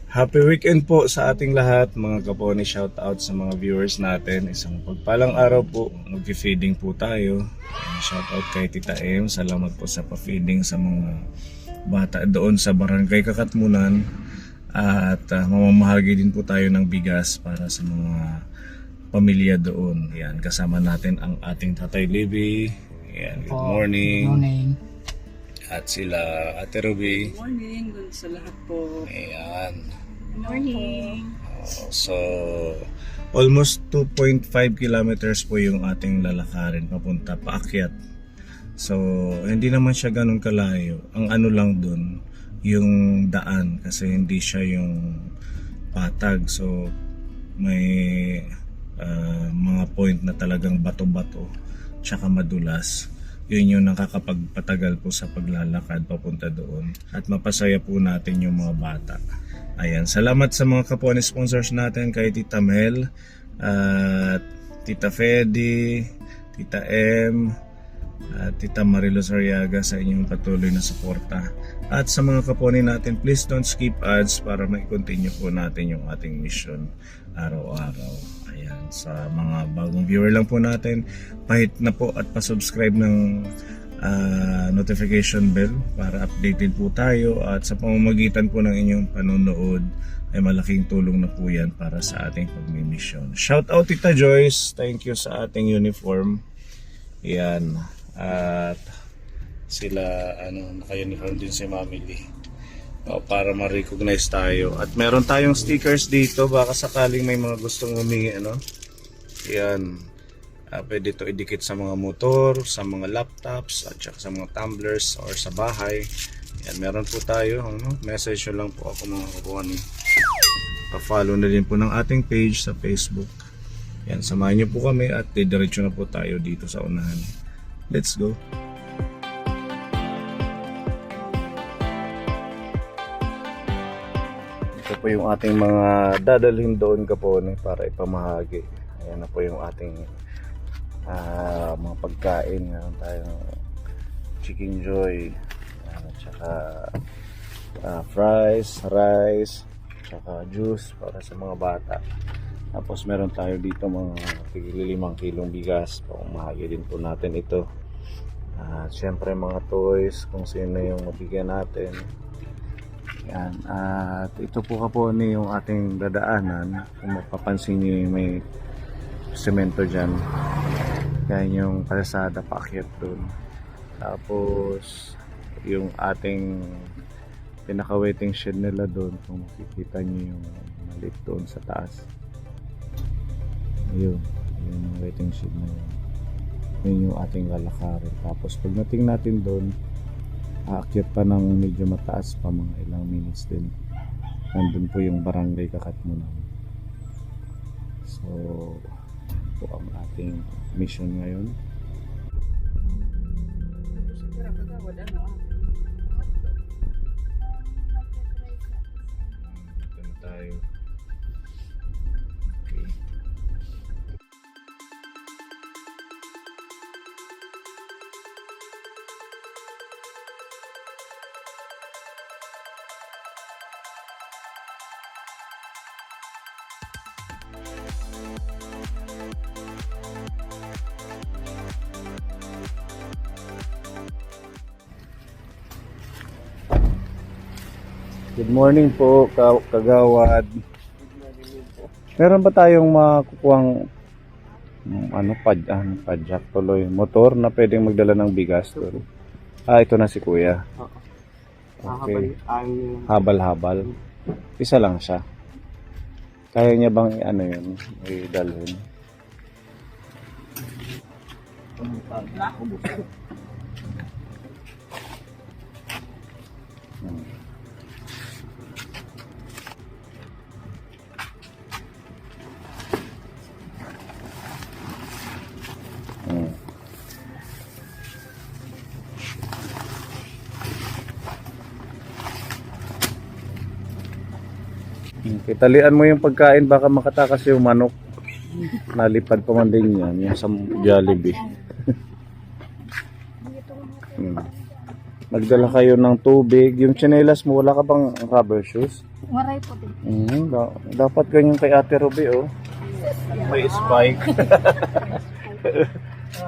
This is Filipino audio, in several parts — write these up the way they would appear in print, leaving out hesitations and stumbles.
Happy weekend po sa ating lahat mga kaponi. Shout out sa mga viewers natin. Isang pagpalang araw po. Mag-feeding po tayo. Shout out kay Tita M. Salamat po sa pa-feeding sa mga bata doon sa Barangay Kakatmunan. At mamamahagi din po tayo ng bigas para sa mga pamilya doon. Yan, kasama natin ang ating Tatay Libby. Yan, good morning. Good morning. At sila Ate Ruby. Good morning sa lahat po. Ayan. Good morning. So, almost 2.5 kilometers po yung ating lalakarin papunta, paakyat. So, hindi naman siya ganun kalayo. Ang ano lang dun, yung daan. Kasi hindi siya yung patag. So, may mga point na talagang bato-bato tsaka madulas. Yun yung nakakapagpatagal po sa paglalakad papunta doon. At mapasaya po natin yung mga bata. Ayan, salamat sa mga kapwa sponsors natin kay Tita Mel, at Tita Fedy, Tita M, at Tita Marilos Ariaga sa inyong patuloy na suporta. At sa mga kapwa natin, please don't skip ads para mai-continue po natin yung ating mission araw-araw. Ayan, sa mga bagong viewer lang po natin, pahit na po at pa-subscribe ng notification bell para updated po tayo, at sa pamamagitan po ng inyong panonood ay malaking tulong na po yan para sa ating pagmimisyon. Shout out Tita Joyce, thank you sa ating uniform. Yan, at sila naka-uniform din si Mami Lee. Para ma-recognize tayo. At meron tayong stickers dito, baka sakaling may mga gustong humingi yan. Pwede ito idikit sa mga motor, sa mga laptops, at saka sa mga tumblers or sa bahay. Yan, meron po tayo. Message nyo lang po ako mga kapwani. Pa-follow na din po ng ating page sa Facebook. Yan, samahan nyo po kami at didiretso na po tayo dito sa unahan. Let's go! Ito po yung ating mga dadalhin doon kapone para ipamahagi. Ayan na po yung ating mga pagkain. Meron tayong chicken joy, at saka fries, rice, saka juice para sa mga bata. Tapos meron tayo dito mga 5 kilong bigas. Pamahagi din po natin ito. At syempre mga toys kung sino yung mabigyan natin. Yan. At ito po kapone yung ating dadaanan. Kung mapapansin nyo yung may semento dyan, yan yung kalsada paakyat doon. Tapos yung ating pinaka-waiting shed nila doon, kung makikita nyo yung maliit doon sa taas, yun yung waiting shed na yun. Yun yung ating lalakarin. Tapos pag nating natin doon, aakyat pa ng medyo mataas pa, mga ilang minutes din. Nandun po yung Barangay Kakatmunan. So po ang ating mission ngayon. Dito na tayo. Okay. Good morning po, kagawad. Meron ba tayong makukuhang padjak tuloy, motor na pwedeng magdala ng bigas doon? Ito na si Kuya. Okay. Habal-habal. Isa lang siya. Kaya niya bang yun, idalhin? Kitalian mo yung pagkain, baka makatakas yung manok. Nalipad pa man din yan, yung sa Jollibee. Nagdala kayo ng tubig. Yung tsinelas mo, wala ka bang rubber shoes? Waray po din. Dapat ganyan kay Ate Ruby, oh. May spike.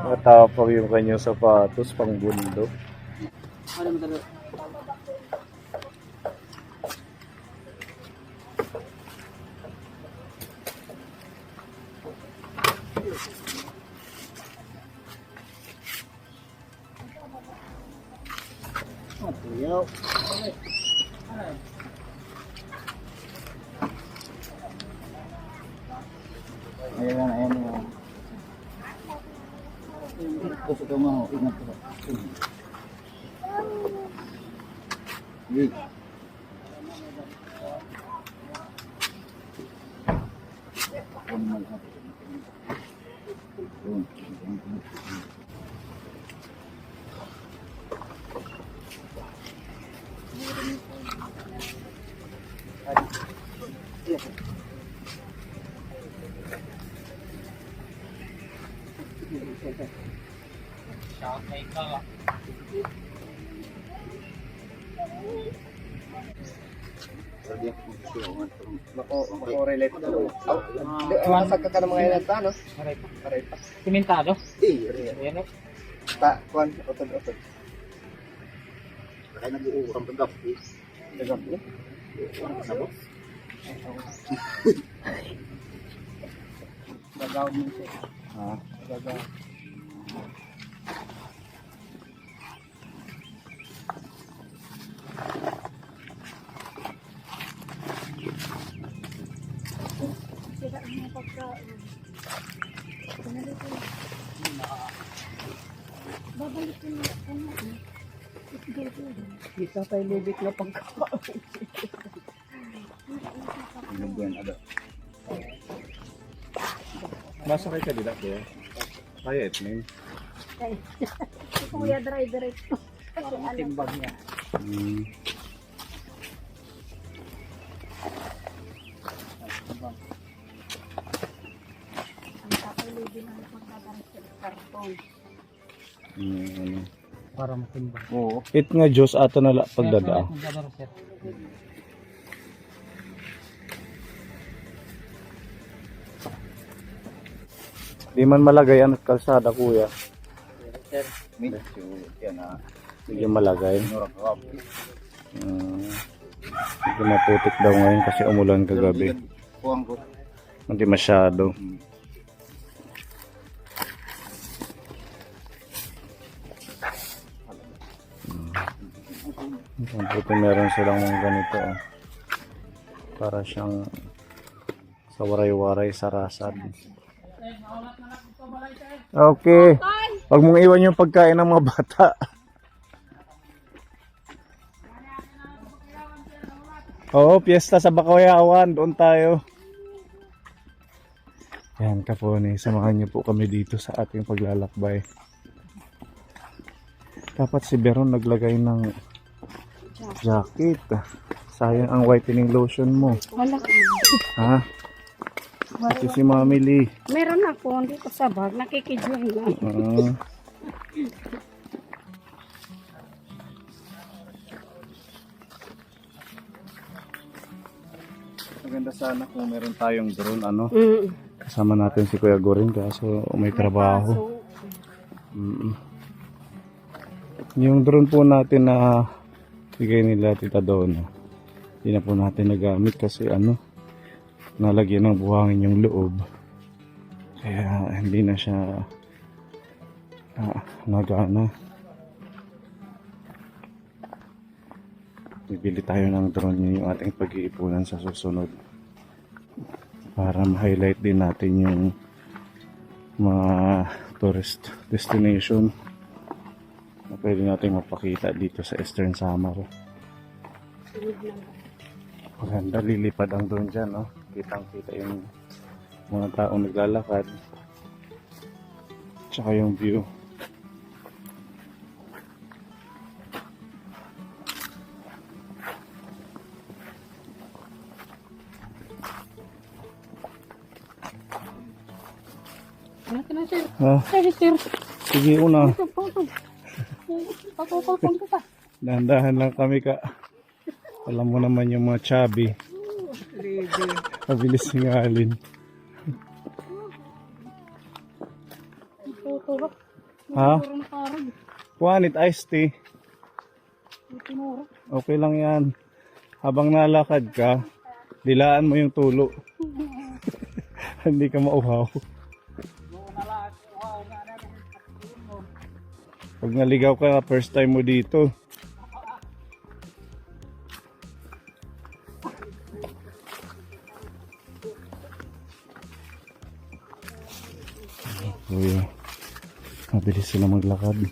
Matapang yung kanyang sapatos pang bundok. Ayan. Gusto ko mo, ingat ko. Relate to. Masag ka ng mga ilata, no? Aray pa. Simentado? Ayan, no? Kuan, utod. Kaya nag-uurang pagkap. Dagap, no? Dagaw mo siya. Ha? Dagaw. Sira ang mga pagkain. Babalik ko na ano. Kita tayo libit na pagkakaon. Masakay ka dila, kaya? Kaya, Etnin. Si Kuya driver ito. Kasi alam. Timbang niya. Ang kapalidi na magdadaan sa karton. Para matimbang. Oo. It nga Diyos ato nala pagdadaa. Di man malagay ang kalsada, kuya. Medyo, yan na. Hindi malagay. Nurang kawap. Hindi maputik daw ngayon kasi umulan kagabi. Kuwang ko. Hindi masyado. Buti meron silang mga ganito. Oh. Para siyang sa waray-waray sarasad. Okay. Huwag mong iwan yung pagkain ng mga bata. Oo, piyesta sa Bakayawan. Doon tayo. Yan, Kapone. Samahan niyo po kami dito sa ating paglalakbay. Dapat si Beron naglagay ng jacket. Sayang ang whitening lotion mo. Wala ka. Ha? Ito si Mami Lee. Meron ako dito sa bag. Nakikidyon lang. Maganda sana kung meron tayong drone, ano? Mm. Kasama natin si Kuya Gorin kaso may trabaho. Yung drone po natin na bigay nila Tita Donna, hindi na po natin nagamit kasi ano, nalagyan ng buhangin yung loob. Kaya hindi na siya nagana. Bibili tayo ng drone, yung ating pag-iipunan sa susunod. Para ma-highlight din natin yung mga tourist destination na pwede natin mapakita dito sa Eastern Samar. Maganda, lilipad ang drone dyan, no? Kitang-kita yung mga taong naglalakad. Tsaka yung view. Ano ka na, sir? Ah, Ay, sir. sige una. Patutulpon ko pa. Dahan-dahan lang kami ka. Alam mo naman yung mga chubby. Mabilis singalin. Tutulog. Ha? Puro na karag. Kuhanit iced tea. Tinuro. Okay lang yan. Habang nalakad ka, dilaan mo yung tulo. Hindi ka mauhaw. Pag naligaw ka, first time mo dito. Kuya, mabilis sila maglakad.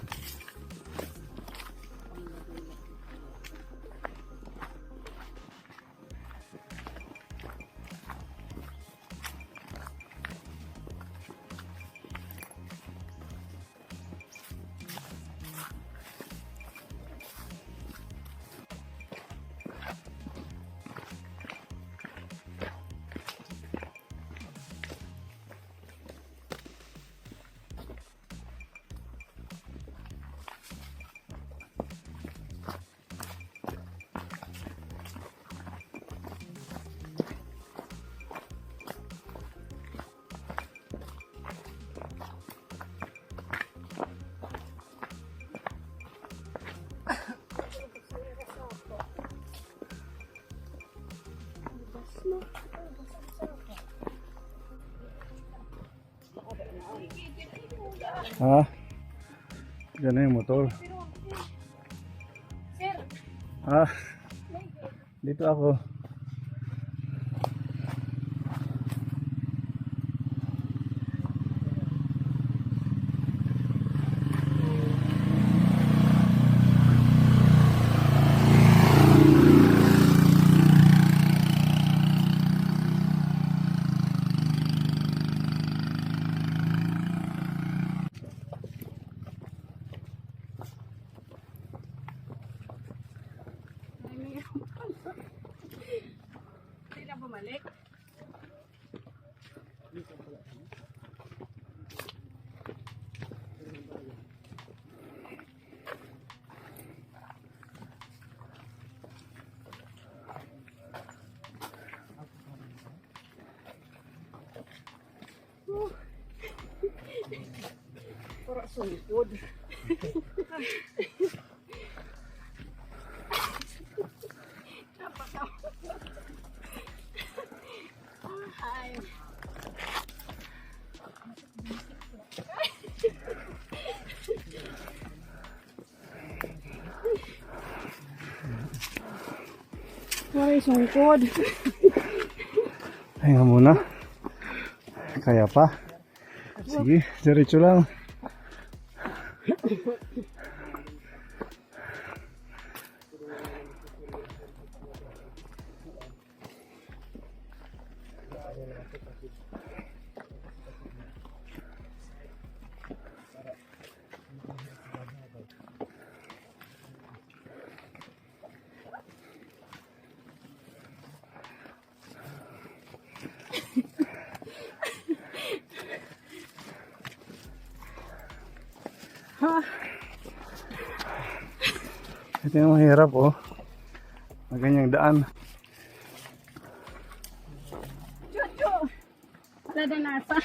Ha? Gana yung motor. Ha? Dito ako. Hindi na bumalik. Pura sungkod. Ay. Ay, sungkod. Pahinga muna. Kaya pa. Sige, diretso lang. Ito yung mahirap oh. Maganyang daan. Chuchu! Wala na nasa.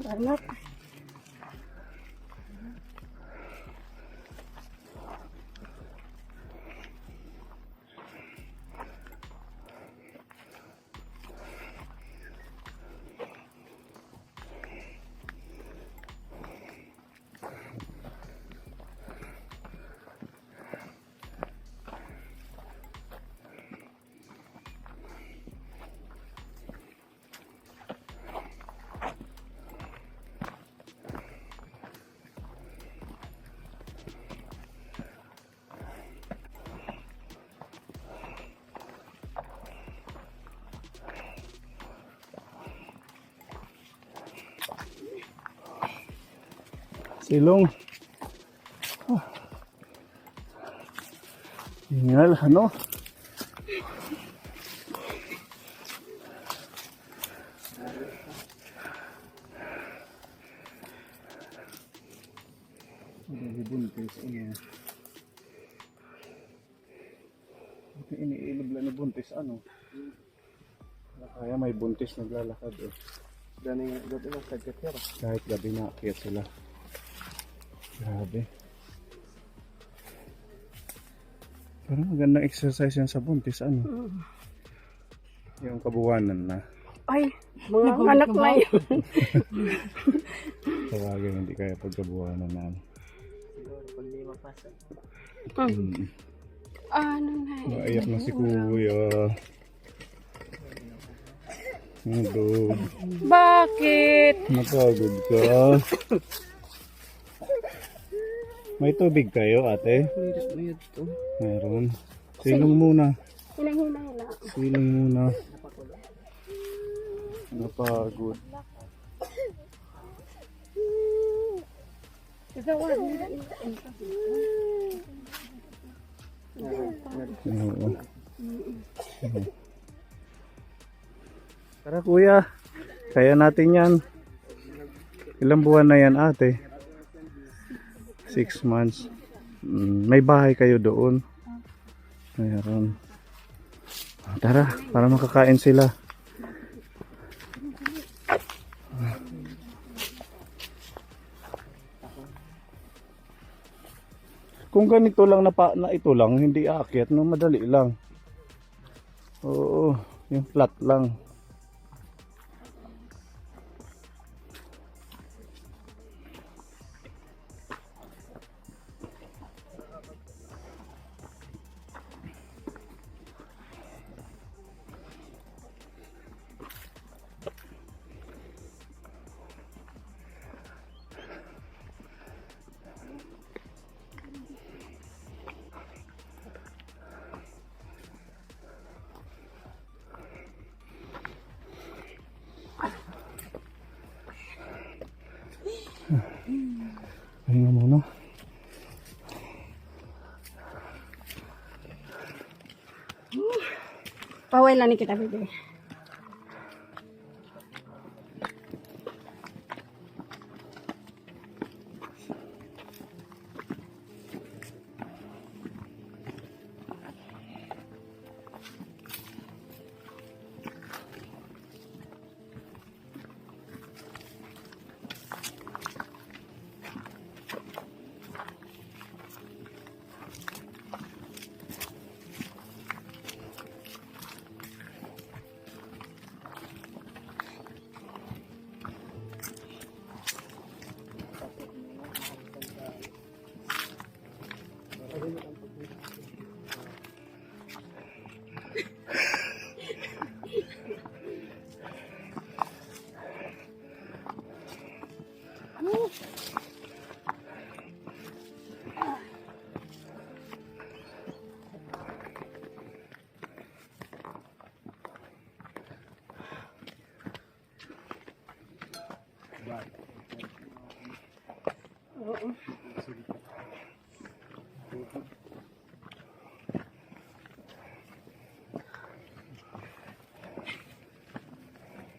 Salamat. Silong. Hingal, ano? Buntis, ano? Iniilog lang na buntis, ano? Kaya may buntis naglalakad eh. Gabi lang sa gatira. Kahit gabi na akit sila. Grabe. Pero magandang exercise yan sa buntis, ano? Yung kabuwanan na. Ay, mga anak na yun. Tawagin hindi kaya pagkabuwanan na. Siguro pag di mapasa. Ano na yun? Naiyak na si Kuya. Nagod. Bakit? Napagod ka. May tubig kayo, ate? Mayroon to. Meron. Silong muna. Hinang-hinang. Silong muna. Napagod. Oo. Tara kuya, kaya natin yan. Ilang buwan na yan ate? 6 months. May bahay kayo doon? Mayroon. Tara, para makakain sila. Kung ganito lang na ito lang, hindi aakyat, no, madali lang. Oo, yung flat lang. Pahinga muna. Paway lang ni kita, bebe.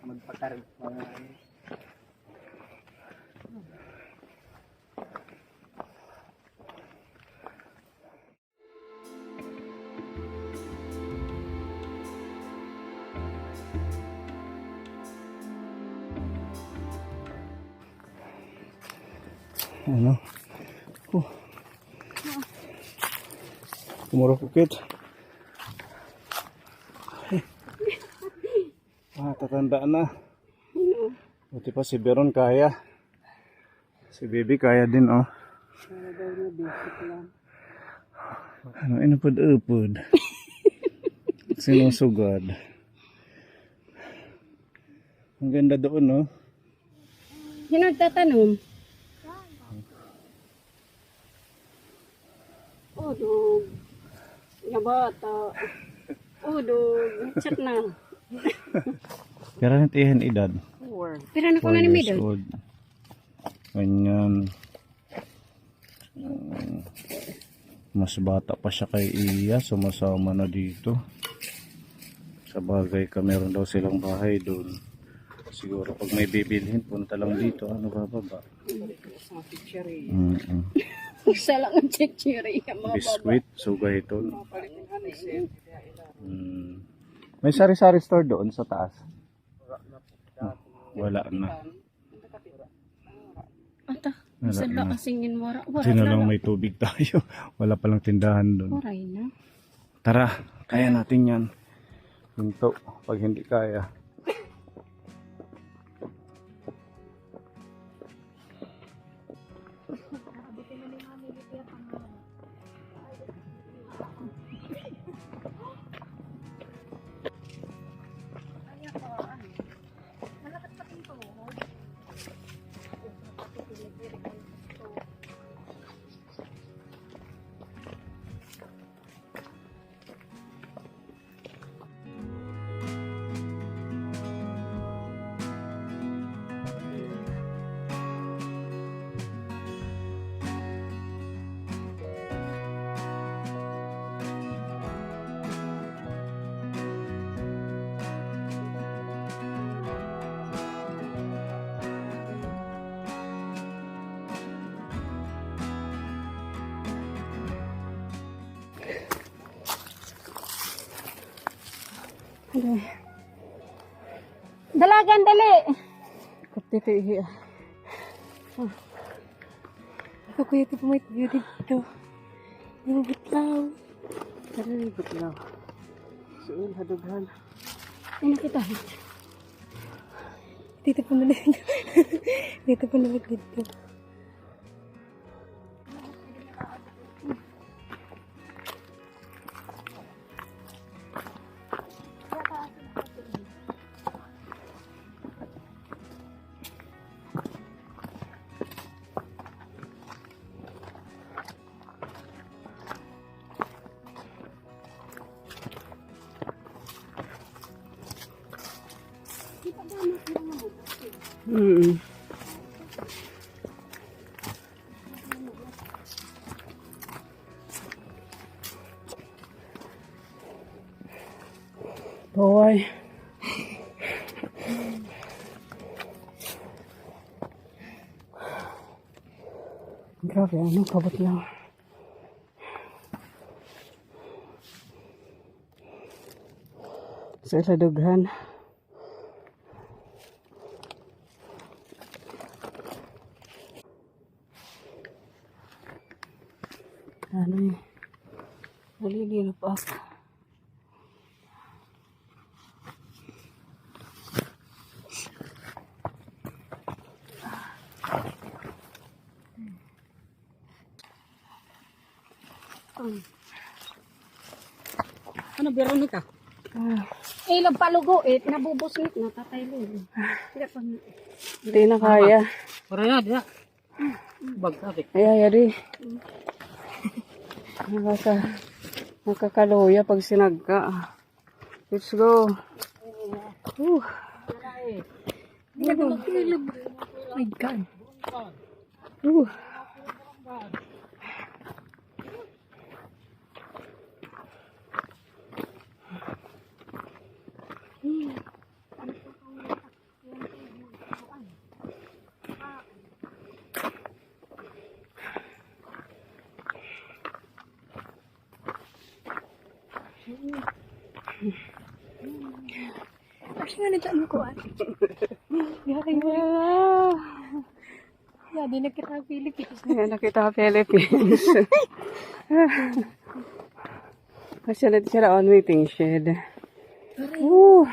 Magpakaroon. Ano? Kumurukukit. Tatandaan na. Buti pa si Beron kaya. Si Baby kaya din, oh. Ano, inupod-upod. Sinusugod. Ang ganda doon, oh. Sino nagtatanong? Udog. Nabata. Udog. Chat na. Kaya natihan edad. Pero ano ko 4 na ni years Middle? old. Ganyan. Mas bata pa siya kay Iya, sumasama na dito. Sa bagay ka, meron daw silang bahay doon. Siguro pag may bibilhin, punta lang dito. Ano ba ba? Isa lang ang chichiri. Biskuit, sugay ito. May sari-sari store doon sa taas. Wala na. Ata, Wala isa lang na. kasingin mo. Sino lang may tubig tayo. Wala palang tindahan doon. Waray na. Tara, kaya natin yan. Hinto, pag hindi kaya. Dalagan, dali! Kapitihi ah. Ito kuya, ito may tiyo dito. Yung butlaw. Tara yung butlaw. Suil, hadughan. Ay, nakita. Dito po na dito. Dito po na dito. Boy. Grabe, ano, kabot lang. Sa iladughan. Ano eh. Nalilino pa ako. Ano, Veronica? Eh, palugo eh. Nabubusnit na, tatay Lil. Hindi pa. Hindi na kaya. Para yan, ya. Bagsabi. Ay, di. Nakakaluya pag sinagka. Let's go. Hindi ka magkilib. Oh my God. Kasi nga nagtaan ko ah. Yeah, di nakita Philippines. Ayan, nakita Philippines. Kasi natin sila on waiting shed. Woo!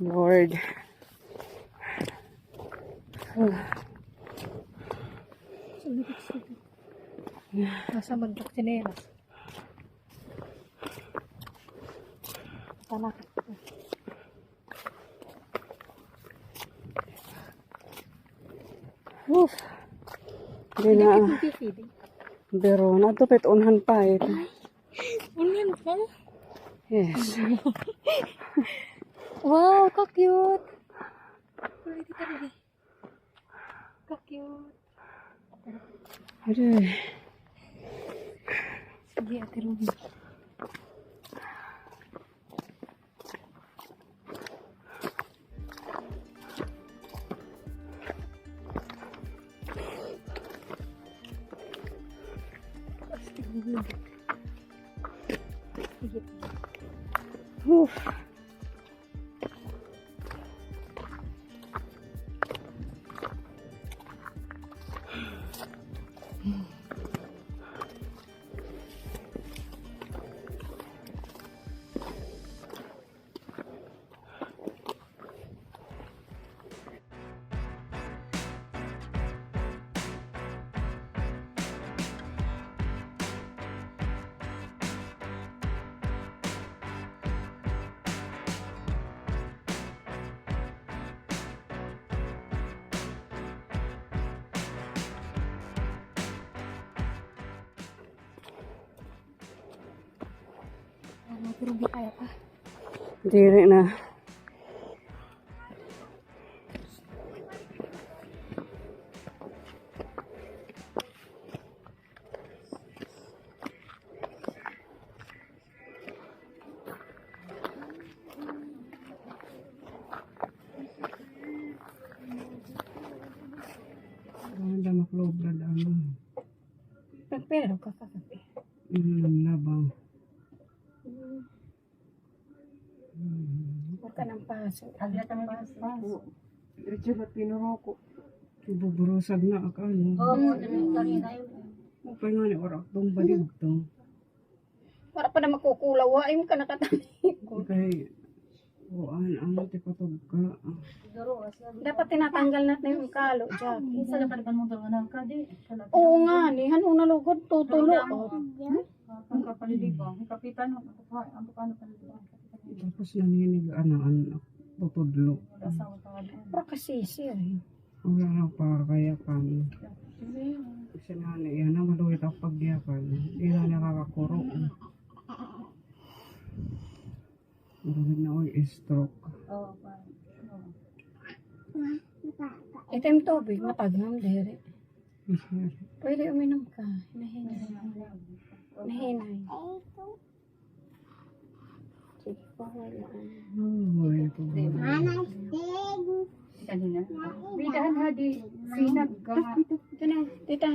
Lord. Nasa magdak sinelas. Tanak. Woof. Hindi na. Feeding. Pero na to pet unhan pa ito. Ulan ka? Yes. Wow, ka-cute. Pwede ka rin. Ka-cute. Aduh. Sige, Ate Ruby. Ate Ruby, kaya pa? Diri na. Ada maklog na dano. Pero kakape. Labang. Huwag ka ng paso. Agla ka ng paso. Diretso na pinuroko. Ibuburusag na akano. Oo, kanina yun. Okay nga ni orak tong balig to. Para pa na makukulaw. Ay mo ka nakatali. Okay. Ang tipatog ka. Dapat tinatanggal natin yung kalo, Jackie. Isa na kalipan mo doon ang kadi. Oo nga, ni hanong nalugod, tutulo. Ang kapaliligaw. Ang kapitan mo. Ang paano paliligaw. Tapos naninig ang tutudlo. Asawa ka nga. Pero kasisi ay. Wala na para kaya kami. Kasi nani, yan na maluwit ang pagdiyakan. Hindi na nakakakuro. Maraming na oy stroke. Oo, parang. Ito yung tubig, matagham, dere. Sir. Pwede uminom ka. Nahinay. Nahinay. Sige pa, wala. Ay, ito ba? Kanina. Bidahan hadi. Sinag ka nga. Ito na, tita.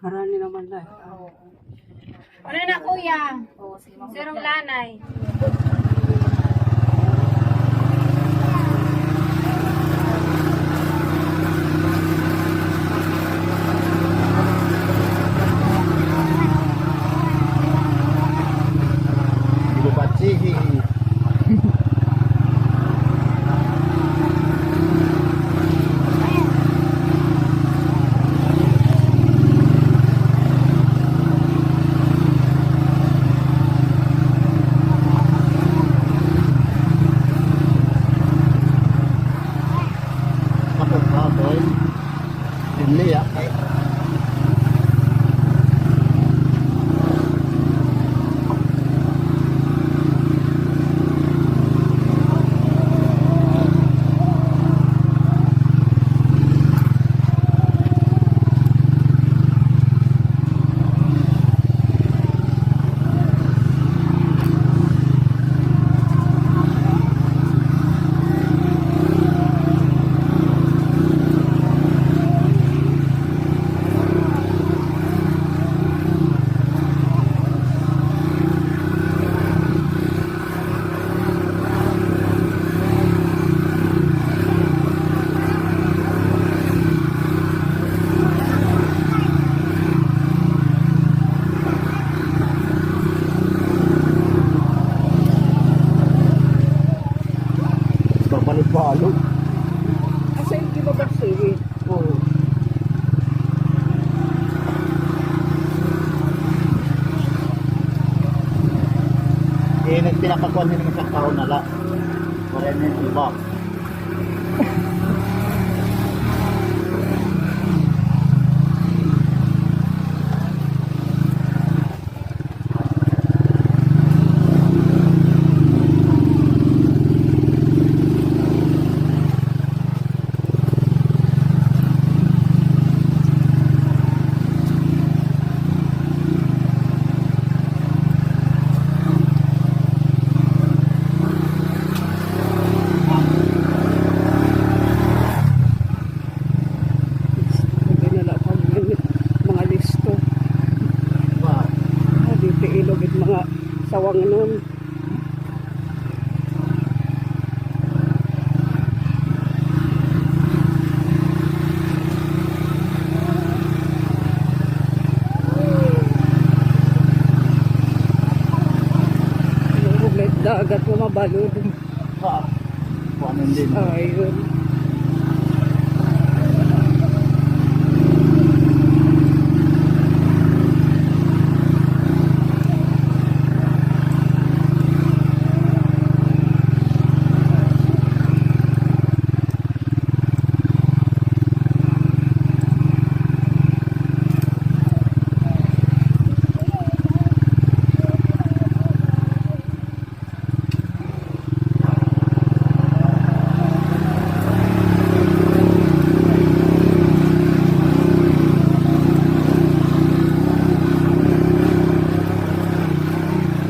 Harani naman na. Ano na, kuya? Oo, sige. Sirong lanay. Lubatsihi. Ako ka, boy. Hindi ah. Balot. Asa yung kibabag sige? Oo. Nagpinapakuan din ng isang tao na la. Wala na yung iba. dagat na mabalod. Kuan din. Ayun.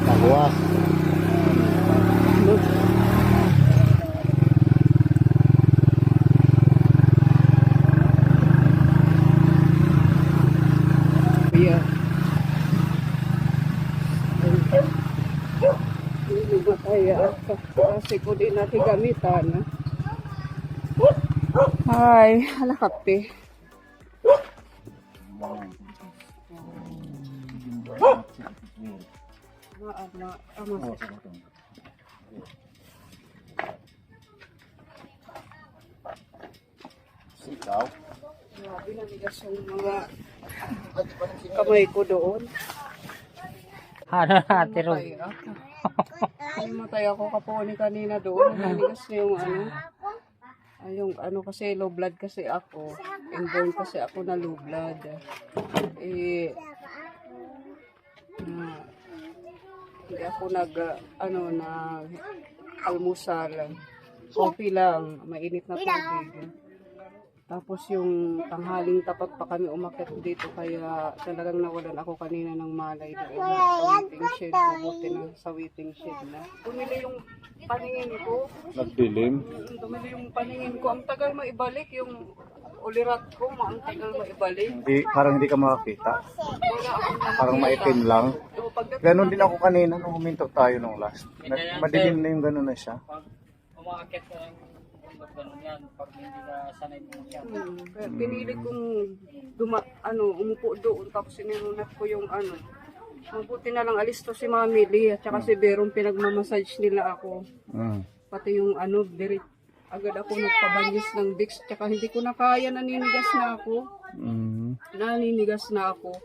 Nabuwas. Yeah. Hindi ba kaya kasi ko din natin gamitan. Ay, halakape. Sikaw. Grabe, nanigas yung mga kamay ko doon. Ano natin ron? Namatay ako kaponi kanina doon. Nanigas na yung ano. Yung ano kasi low blood kasi ako. Inborn kasi ako na low blood. Hindi ako nag almusal. Coffee lang, mainit na tubig. Tapos yung tanghaling tapat pa kami umakyat dito kaya talagang nawalan ako kanina ng malay doon sa waiting shed. Mabuti na sa waiting shed na. Bumili yung paningin ko. Nagdilim. Bumili yung paningin ko. Ang tagal maibalik yung ulirat ko. Ang tagal maibalik. Parang hindi ka makakita. Wala akong Parang maitim lang. So, Ganon din ako kanina nung huminto tayo nung last. Madilim na yung ganon na siya. Umakit ka lang. Ganun yan. Pag hindi ka sanay mo siya. Kaya pinili kong umupo doon tapos sinunat ko yung ano. Mabuti na lang alis to si Mami Lee at saka si Berong pinagmamassage nila ako. Pati yung agad ako nagpabanyos ng Vicks tsaka hindi ko na kaya, naninigas na ako. Naninigas na ako.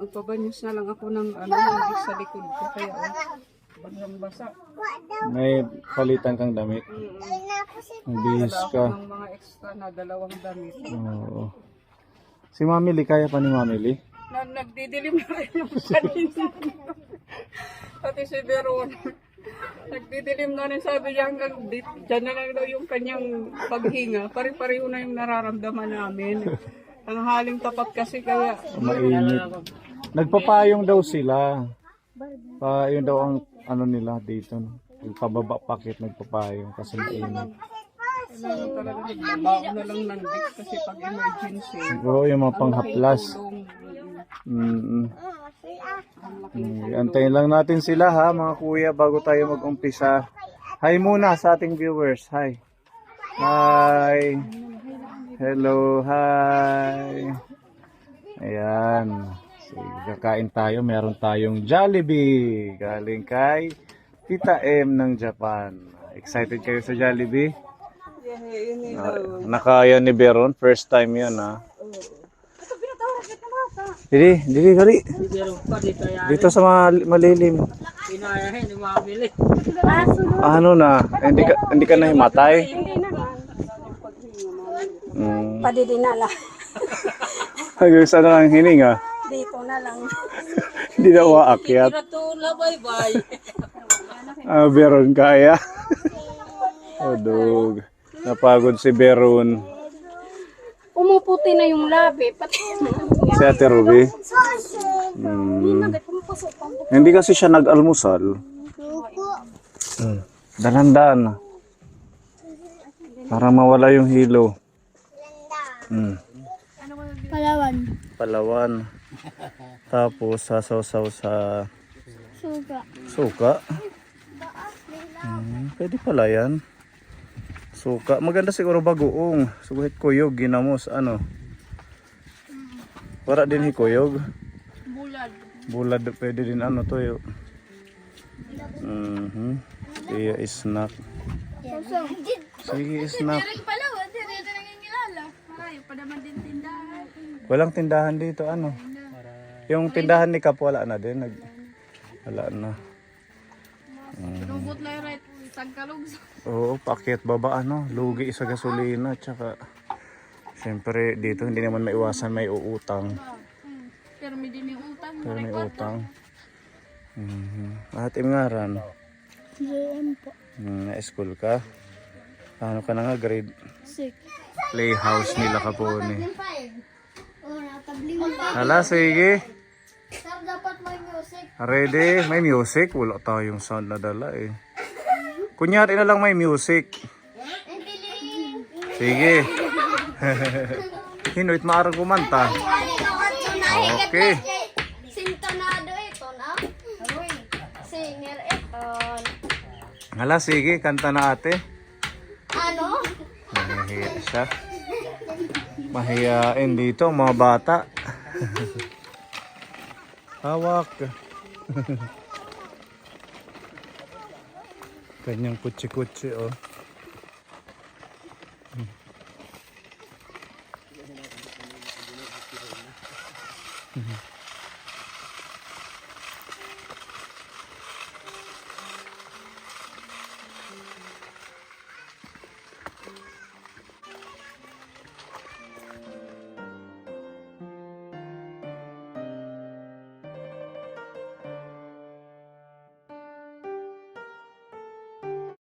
Nagpabanyos na lang ako ng Vicks sa likod ko kaya basang-basa. May palitan kang damit. Bihis ka. Ng mga extra na 2 damit. Oo. Si Mami Lee, kaya pa ni Mami Lee? Nagdidilim na rin yung kanina. Pati si Veron. Nagdidilim na rin, sabi niya hanggang dyan na lang daw yung kanyang paghinga. Pare-pareho na yung nararamdaman namin. Ang haling tapat kasi kaya Mainit. Nagpapayong daw sila. Yun daw ang ano nila dito. Yung pababa pakit nagpapayong kasi mainit. kailangan talaga nagbabaon na lang ng Vicks kasi pag emergency. Oo, yung mga panghaplas. Antayin lang natin sila ha mga kuya bago tayo mag-umpisa. Hi muna sa ating viewers. Hi. Hi. Hello. Hi. Ayan. Sige, kakain tayo. Meron tayong Jollibee. Galing kay Tita M ng Japan. Excited kayo sa Jollibee? Nakaya ni Beron. First time yun ha. Dili, gali. Dito sa malilim. Ano na? Hindi ka na himatay? Padidi na lang. Hanggang saan na lang hininga? Dito na lang. Hindi na umaakyat. Beron kaya. Odog. Napagod si Beron. Umuputi na yung labi. Pati Si Ate Ruby. Hindi kasi siya nag-almusal. Dahan-dahan. Para mawala yung hilo. Palawan. Tapos sasaw-saw sa suka. Pwede pala yan. Suka. Maganda siguro bagoong. Suguhit kuyog. Ginamos. Ano? Para din hikuyog. Bulad pwede din ano toyo. Kuya snack. Sige, snack. Walang tindahan dito, ano? Yung tindahan ni Kap wala na din. Wala na. Lubot na right. Tagkalog. Oo, paakyat baba, ano? Lugi sa gasolina, tsaka siyempre dito hindi naman maiwasan may uutang. Pero may din yung utang. Pero may utang. At imngaran. JM po. Na-school ka? Ano ka na nga, grade? 6. Playhouse nila Kapuni. Hala, sige. Dapat may music. Ready? May music? Wala tayong sound na dala eh. Kunyari na lang may music. Sige. Hinuit maarang kumanta. Okay. Sintonado ito na. Singer ito. Hala, sige. Kanta na ate. Ano? Mahihiya siya. Mahihiyain dito ang mga bata. Hawak. Kanyang kutsi-kutsi oh.